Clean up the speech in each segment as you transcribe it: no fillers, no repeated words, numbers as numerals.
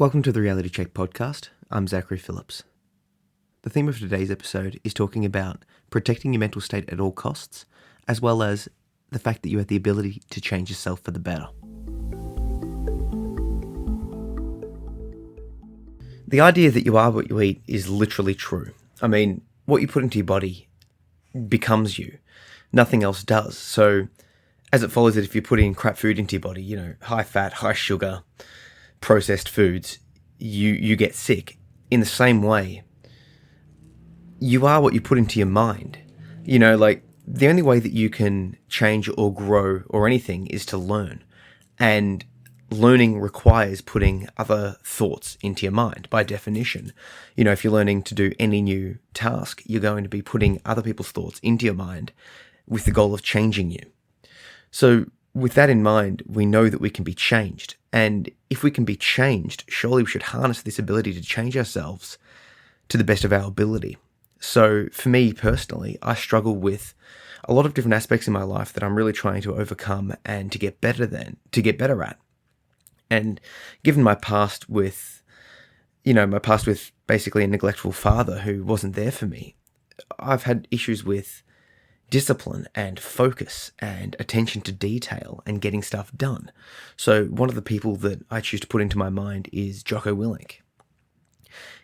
Welcome to the Reality Check podcast. I'm Zachary Phillips. The theme of today's episode is talking about protecting your mental state at all costs, as well as the fact that you have the ability to change yourself for the better. The idea that you are what you eat is literally true. I mean, what you put into your body becomes you. Nothing else does. So, as it follows that if you put in crap food into your body, high fat, high sugar, processed foods, you get sick. In the same way, you are what you put into your mind. The only way that you can change or grow or anything is to learn. And learning requires putting other thoughts into your mind, by definition. If you're learning to do any new task, you're going to be putting other people's thoughts into your mind with the goal of changing you. So with that in mind, we know that we can be changed. And if we can be changed, surely we should harness this ability to change ourselves to the best of our ability. So for me personally, I struggle with a lot of different aspects in my life that I'm really trying to overcome and to get better at. And given my past with basically a neglectful father who wasn't there for me, I've had issues with discipline and focus and attention to detail and getting stuff done. So one of the people that I choose to put into my mind is Jocko Willink.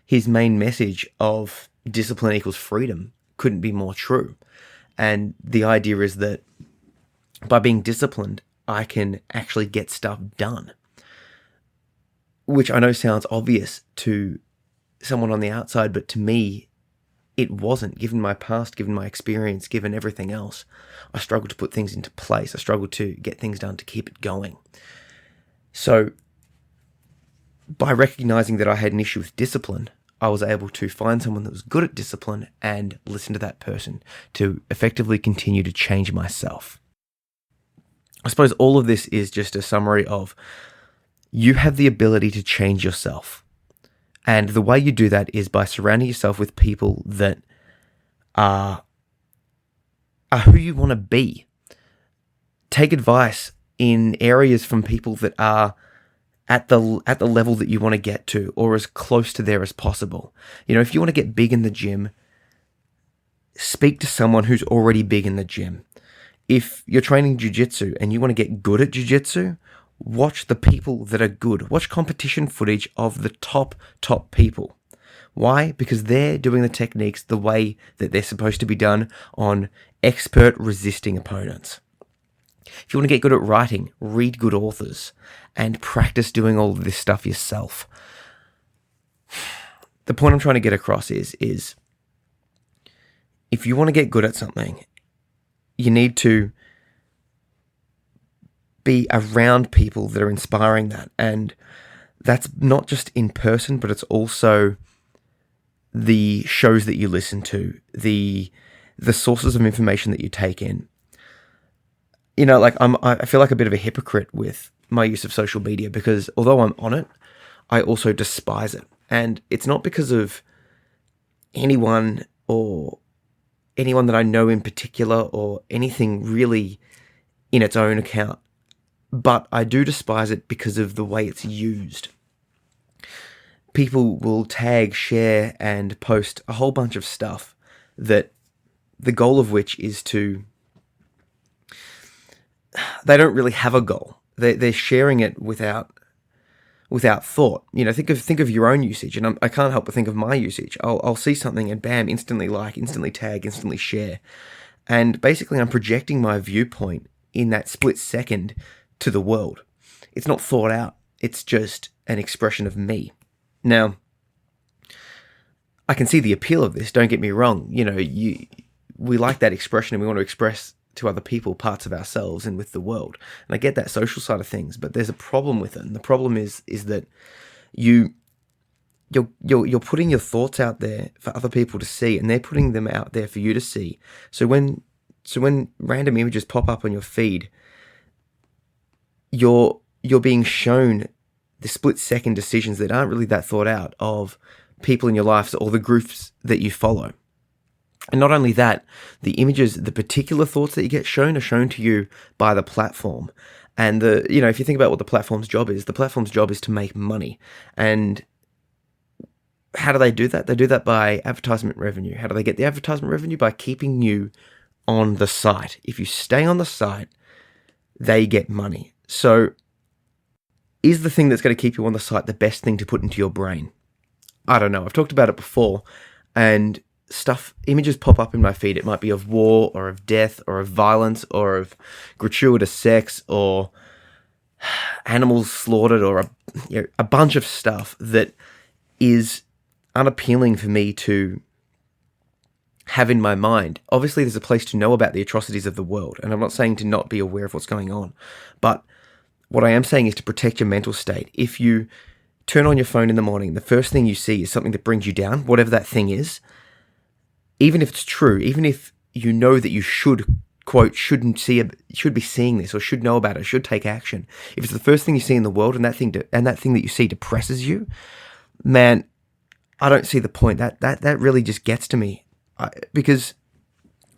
His main message of discipline equals freedom couldn't be more true. And the idea is that by being disciplined, I can actually get stuff done. Which I know sounds obvious to someone on the outside, but to me, it wasn't. Given my past, given my experience, given everything else, I struggled to put things into place. I struggled to get things done, to keep it going. So by recognizing that I had an issue with discipline, I was able to find someone that was good at discipline and listen to that person to effectively continue to change myself. I suppose all of this is just a summary of you have the ability to change yourself. And the way you do that is by surrounding yourself with people that are who you want to be. Take advice in areas from people that are at the level that you want to get to, or as close to there as possible. If you want to get big in the gym, speak to someone who's already big in the gym. If you're training jiu-jitsu and you want to get good at jiu-jitsu, watch the people that are good. Watch competition footage of the top people. Why? Because they're doing the techniques the way that they're supposed to be done on expert resisting opponents. If you want to get good at writing, read good authors and practice doing all of this stuff yourself. The point I'm trying to get across is if you want to get good at something, you need to be around people that are inspiring that. And that's not just in person, but it's also the shows that you listen to, the sources of information that you take in. I feel like a bit of a hypocrite with my use of social media, because although I'm on it, I also despise it. And it's not because of anyone that I know in particular or anything really in its own account. But I do despise it because of the way it's used. People will tag, share, and post a whole bunch of stuff that the goal of which is to... They don't really have a goal. They're sharing it without thought. Think of your own usage, and I can't help but think of my usage. I'll see something and bam, instantly like, instantly tag, instantly share. And basically I'm projecting my viewpoint in that split second to the world. It's not thought out. It's just an expression of me. Now, I can see the appeal of this, don't get me wrong. We like that expression and we want to express to other people parts of ourselves and with the world. And I get that social side of things, but there's a problem with it. And the problem is that you're putting your thoughts out there for other people to see, and they're putting them out there for you to see. So when random images pop up on your feed, you're being shown the split-second decisions that aren't really that thought out of people in your life or the groups that you follow. And not only that, the images, the particular thoughts that you get shown are shown to you by the platform. And if you think about what the platform's job is to make money. And how do they do that? They do that by advertisement revenue. How do they get the advertisement revenue? By keeping you on the site. If you stay on the site, they get money. So is the thing that's going to keep you on the site the best thing to put into your brain? I don't know. I've talked about it before, and images pop up in my feed. It might be of war or of death or of violence or of gratuitous sex or animals slaughtered or a bunch of stuff that is unappealing for me to have in my mind. Obviously, there's a place to know about the atrocities of the world, and I'm not saying to not be aware of what's going on, but what I am saying is to protect your mental state. If you turn on your phone in the morning, the first thing you see is something that brings you down, whatever that thing is, even if it's true, even if you know that you should, quote, should be seeing this or should know about it, should take action. If it's the first thing you see in the world and that thing that you see depresses you, man, I don't see the point. That really just gets to me. Because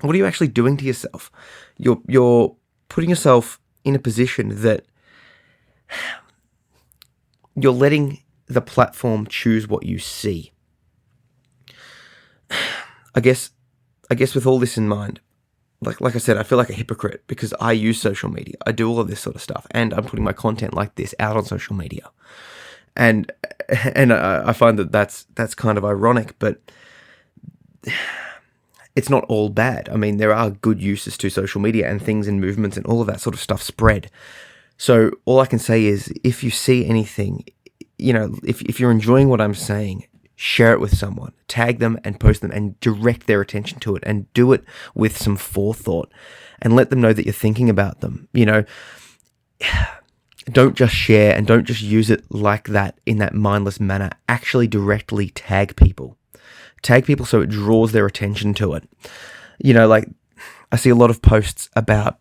what are you actually doing to yourself? You're putting yourself in a position that you're letting the platform choose what you see. I guess with all this in mind, like I said, I feel like a hypocrite because I use social media. I do all of this sort of stuff, and I'm putting my content like this out on social media. And I find that that's kind of ironic, but it's not all bad. I mean, there are good uses to social media, and things and movements and all of that sort of stuff spread. So all I can say is, if you see anything, if you're enjoying what I'm saying, share it with someone, tag them and post them and direct their attention to it, and do it with some forethought and let them know that you're thinking about them. Don't just share and don't just use it like that in that mindless manner. Actually directly tag people. Tag people so it draws their attention to it. I see a lot of posts about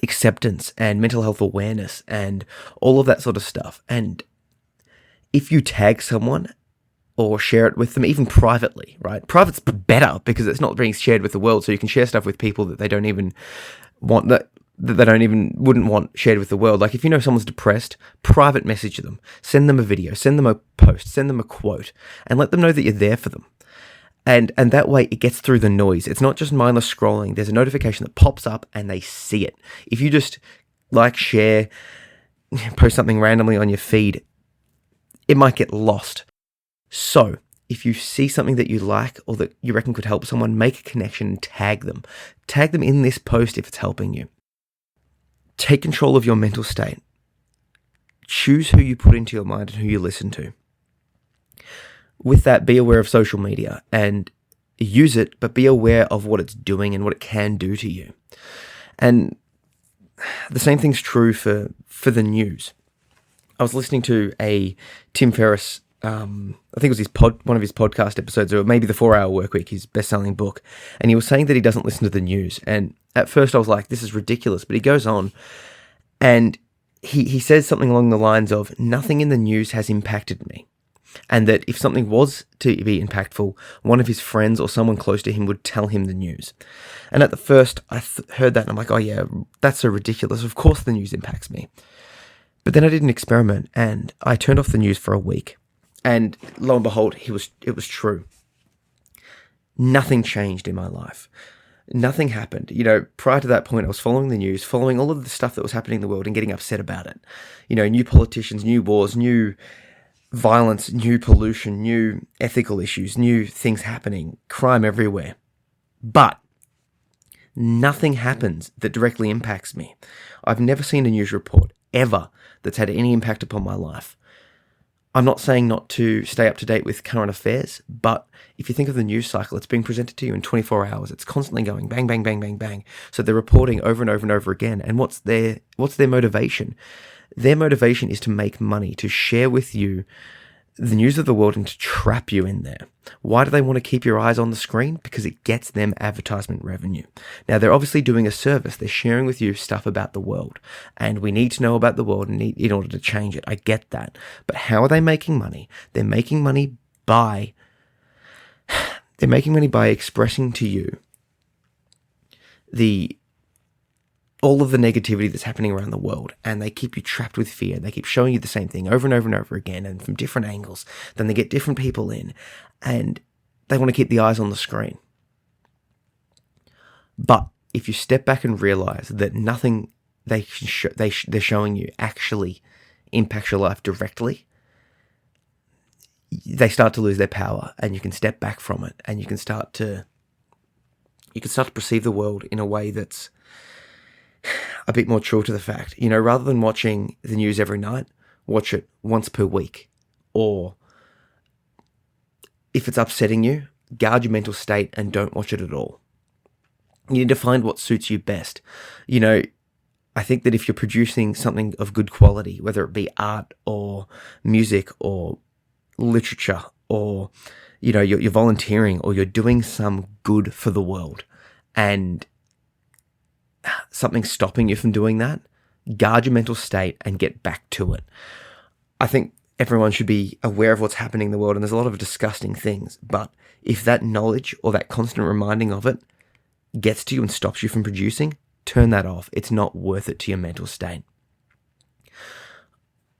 acceptance and mental health awareness and all of that sort of stuff. And if you tag someone or share it with them, even privately, right? Private's better because it's not being shared with the world, so you can share stuff with people that they don't even want, that they wouldn't want shared with the world. Like if you know someone's depressed, private message them, send them a video, send them a post, send them a quote, and let them know that you're there for them. And that way it gets through the noise. It's not just mindless scrolling. There's a notification that pops up and they see it. If you just share, post something randomly on your feed, it might get lost. So if you see something that you like or that you reckon could help someone, make a connection and tag them. Tag them in this post if it's helping you. Take control of your mental state. Choose who you put into your mind and who you listen to. With that, be aware of social media and use it, but be aware of what it's doing and what it can do to you. And the same thing's true for the news. I was listening to a Tim Ferriss, I think it was one of his podcast episodes, or maybe the 4-Hour Workweek, his best-selling book, and he was saying that he doesn't listen to the news. And at first I was like, this is ridiculous, but he goes on and he says something along the lines of, nothing in the news has impacted me. And that if something was to be impactful, one of his friends or someone close to him would tell him the news. And at the first, I heard that and I'm like, oh yeah, that's so ridiculous. Of course the news impacts me. But then I did an experiment and I turned off the news for a week. And lo and behold, it was true. Nothing changed in my life. Nothing happened. Prior to that point, I was following the news, following all of the stuff that was happening in the world and getting upset about it. New politicians, new wars, new violence, new pollution, new ethical issues, new things happening, crime everywhere. But nothing happens that directly impacts me. I've never seen a news report ever that's had any impact upon my life. I'm not saying not to stay up to date with current affairs, but if you think of the news cycle, it's being presented to you in 24 hours. It's constantly going bang, bang, bang, bang, bang. So they're reporting over and over and over again. And what's their motivation? Their motivation is to make money, to share with you the news of the world and to trap you in there. Why do they want to keep your eyes on the screen? Because it gets them advertisement revenue. Now, they're obviously doing a service. They're sharing with you stuff about the world. And we need to know about the world in order to change it. I get that. But how are they making money? They're making money by expressing to you all of the negativity that's happening around the world, and they keep you trapped with fear. They keep showing you the same thing over and over and over again, and from different angles. Then they get different people in, and they want to keep the eyes on the screen. But if you step back and realize that nothing they're showing you actually impacts your life directly, they start to lose their power, and you can step back from it, and you can start to perceive the world in a way that's a bit more true to the fact. Rather than watching the news every night, watch it once per week. Or if it's upsetting you, guard your mental state and don't watch it at all. You need to find what suits you best. I think that if you're producing something of good quality, whether it be art or music or literature, or you're volunteering, or you're doing some good for the world, and something's stopping you from doing that, guard your mental state and get back to it. I think everyone should be aware of what's happening in the world, and there's a lot of disgusting things, but if that knowledge or that constant reminding of it gets to you and stops you from producing, turn that off. It's not worth it to your mental state.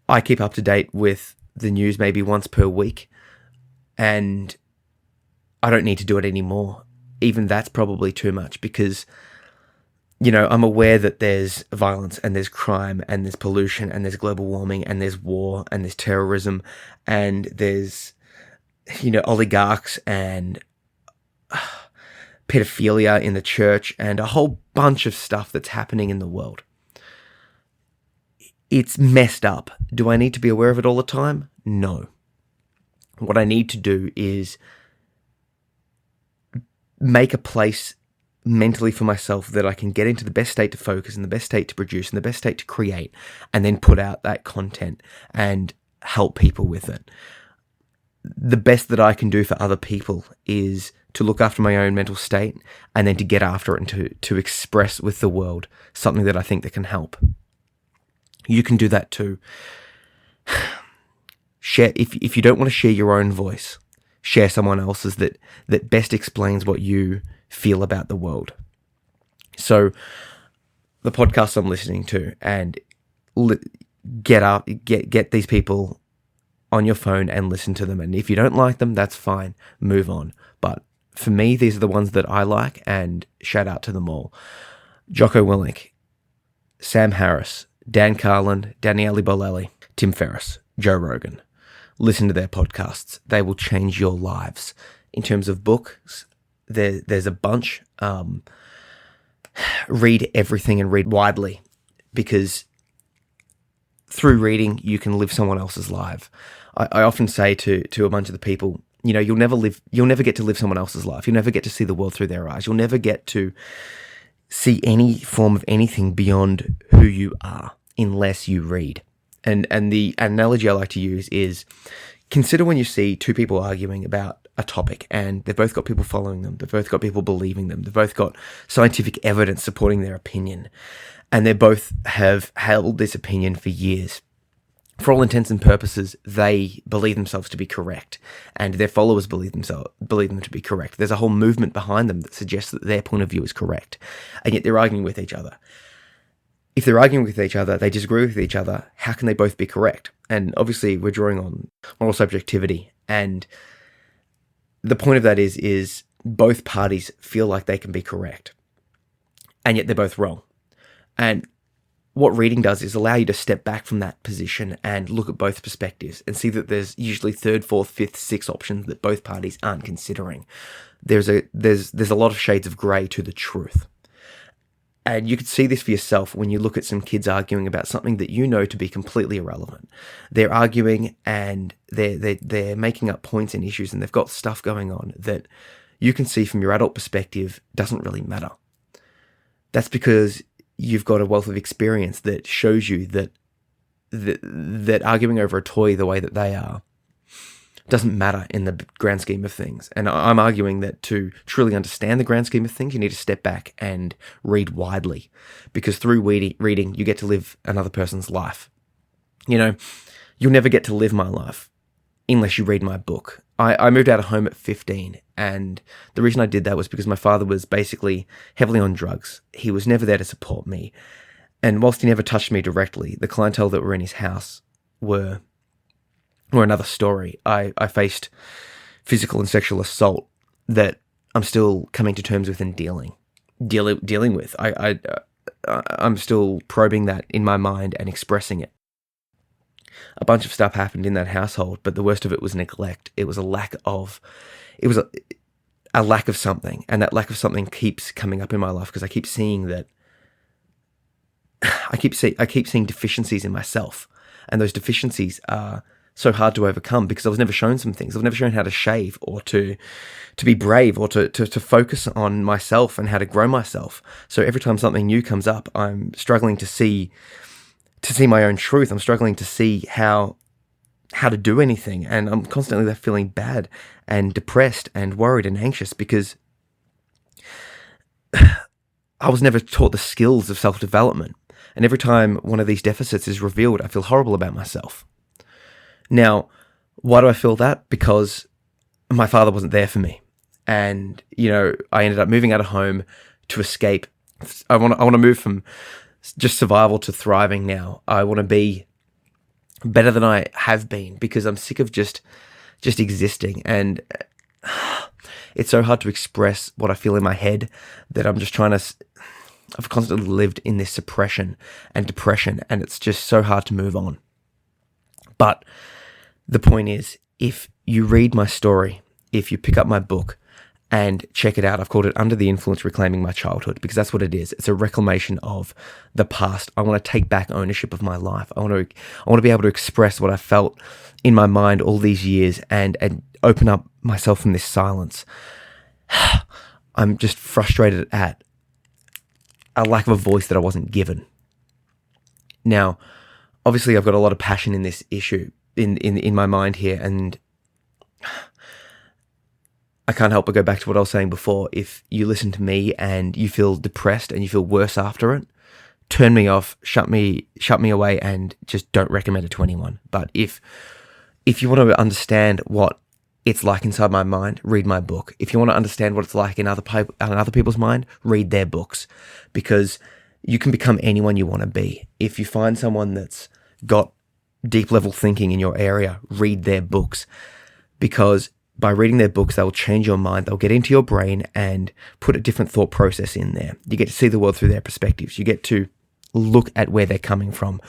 I keep up to date with the news maybe once per week, and I don't need to do it anymore. Even that's probably too much, because I'm aware that there's violence, and there's crime, and there's pollution, and there's global warming, and there's war, and there's terrorism, and there's oligarchs and pedophilia in the church, and a whole bunch of stuff that's happening in the world. It's messed up. Do I need to be aware of it all the time? No. What I need to do is make a place mentally for myself that I can get into the best state to focus, and the best state to produce, and the best state to create, and then put out that content and help people with it. The best that I can do for other people is to look after my own mental state, and then to get after it and to express with the world something that I think that can help. You can do that too. Share, if you don't want to share your own voice, share someone else's that best explains what you feel about the world. So the podcast I'm listening to, and get these people on your phone and listen to them. And if you don't like them, that's fine. Move on. But for me, these are the ones that I like, and shout out to them all. Jocko Willink, Sam Harris, Dan Carlin, Daniele Bolelli, Tim Ferriss, Joe Rogan. Listen to their podcasts. They will change your lives. In terms of books, there's a bunch. Read everything and read widely, because through reading, you can live someone else's life. I often say to a bunch of the people, you'll never get to live someone else's life. You'll never get to see the world through their eyes. You'll never get to see any form of anything beyond who you are unless you read. And the analogy I like to use is, consider when you see two people arguing about a topic, and they've both got people following them, they've both got people believing them, they've both got scientific evidence supporting their opinion, and they both have held this opinion for years. For all intents and purposes, they believe themselves to be correct, and their followers believe them to be correct. There's a whole movement behind them that suggests that their point of view is correct, and yet they're arguing with each other. If they're arguing with each other, they disagree with each other, how can they both be correct? And obviously we're drawing on moral subjectivity, and the point of that is both parties feel like they can be correct, and yet they're both wrong. And what reading does is allow you to step back from that position and look at both perspectives and see that there's usually third, fourth, fifth, sixth options that both parties aren't considering. There's a lot of shades of grey to the truth. And you could see this for yourself when you look at some kids arguing about something that you know to be completely irrelevant. They're arguing, and they're making up points and issues, and they've got stuff going on that you can see from your adult perspective doesn't really matter. That's because you've got a wealth of experience that shows you that arguing over a toy the way that they are doesn't matter in the grand scheme of things. And I'm arguing that to truly understand the grand scheme of things, you need to step back and read widely, because through reading, you get to live another person's life. You'll never get to live my life. unless you read my book. I moved out of home at 15, and the reason I did that was because my father was basically heavily on drugs. He was never there to support me, and whilst he never touched me directly, the clientele that were in his house were another story. I faced physical and sexual assault that I'm still coming to terms with and dealing with. I'm still probing that in my mind and expressing it. A bunch of stuff happened in that household, but the worst of it was neglect. It was a lack of something, and that lack of something keeps coming up in my life because I keep seeing that. I keep seeing deficiencies in myself, and those deficiencies are so hard to overcome because I was never shown some things. I was never shown how to shave or to be brave or to focus on myself and how to grow myself. So every time something new comes up, I'm struggling to see my own truth. I'm struggling to see how to do anything, and I'm constantly left feeling bad and depressed and worried and anxious because I was never taught the skills of self-development. And every time one of these deficits is revealed, I feel horrible about myself. Now, why do I feel that? Because my father wasn't there for me. And, I ended up moving out of home to escape. I want to move from just survival to thriving now. I want to be better than I have been because I'm sick of just existing. And it's so hard to express what I feel in my head that I'm just trying to... I've constantly lived in this suppression and depression, and it's just so hard to move on. But the point is, if you read my story, if you pick up my book and check it out, I've called it Under the Influence, Reclaiming My Childhood, because that's what it is. It's a reclamation of the past. I want to take back ownership of my life. I want to be able to express what I felt in my mind all these years and open up myself from this silence. I'm just frustrated at a lack of a voice that I wasn't given. Now, obviously, I've got a lot of passion in this issue in my mind here, and I can't help but go back to what I was saying before. If you listen to me and you feel depressed and you feel worse after it, turn me off, shut me away, and just don't recommend it to anyone. But if you want to understand what it's like inside my mind, read my book. If you want to understand what it's like in other people's mind, read their books, because you can become anyone you want to be. If you find someone that's got deep level thinking in your area, read their books, because by reading their books, they'll change your mind. They'll get into your brain and put a different thought process in there. You get to see the world through their perspectives. You get to look at where they're coming from.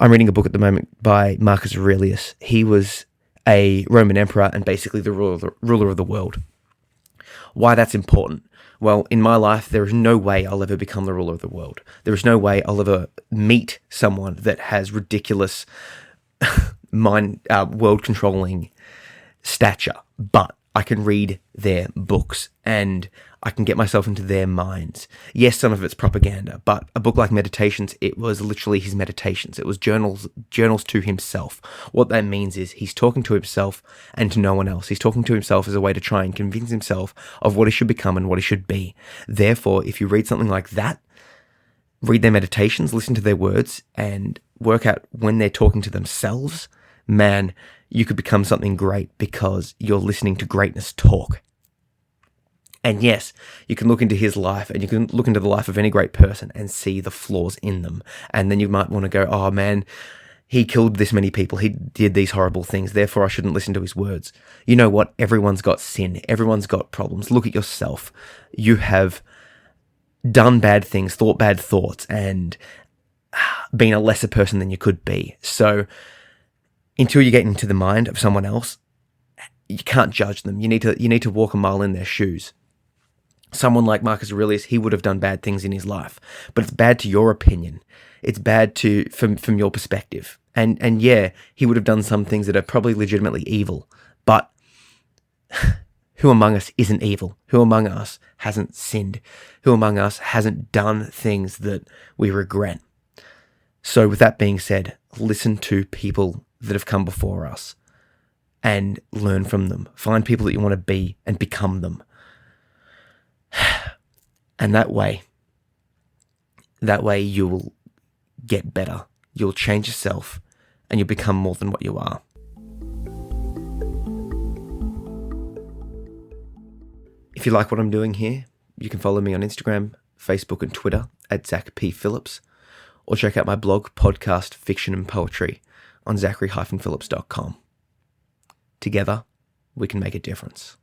I'm reading a book at the moment by Marcus Aurelius. He was a Roman emperor and basically the ruler of the world. Why that's important? Well, in my life, there is no way I'll ever become the ruler of the world. There is no way I'll ever meet someone that has ridiculous world-controlling stature. But I can read their books and I can get myself into their minds. Yes, some of it's propaganda, but a book like Meditations, it was literally his meditations. It was journals to himself. What that means is he's talking to himself and to no one else. He's talking to himself as a way to try and convince himself of what he should become and what he should be. Therefore, if you read something like that, read their meditations, listen to their words, and work out when they're talking to themselves, man, you could become something great because you're listening to greatness talk. And yes, you can look into his life and you can look into the life of any great person and see the flaws in them. And then you might want to go, oh man, he killed this many people. He did these horrible things. Therefore, I shouldn't listen to his words. You know what? Everyone's got sin. Everyone's got problems. Look at yourself. You have done bad things, thought bad thoughts, and been a lesser person than you could be. So until you get into the mind of someone else, you can't judge them. You need to walk a mile in their shoes. Someone like Marcus Aurelius, he would have done bad things in his life, but it's bad to your opinion. It's bad from your perspective. And yeah, he would have done some things that are probably legitimately evil, but who among us isn't evil? Who among us hasn't sinned? Who among us hasn't done things that we regret? So with that being said, listen to people that have come before us and learn from them. Find people that you want to be and become them. And that way you will get better. You'll change yourself and you'll become more than what you are. If you like what I'm doing here, you can follow me on Instagram, Facebook and Twitter at Zach P. Phillips, or check out my blog, podcast, fiction and poetry on zachary-phillips.com. Together, we can make a difference.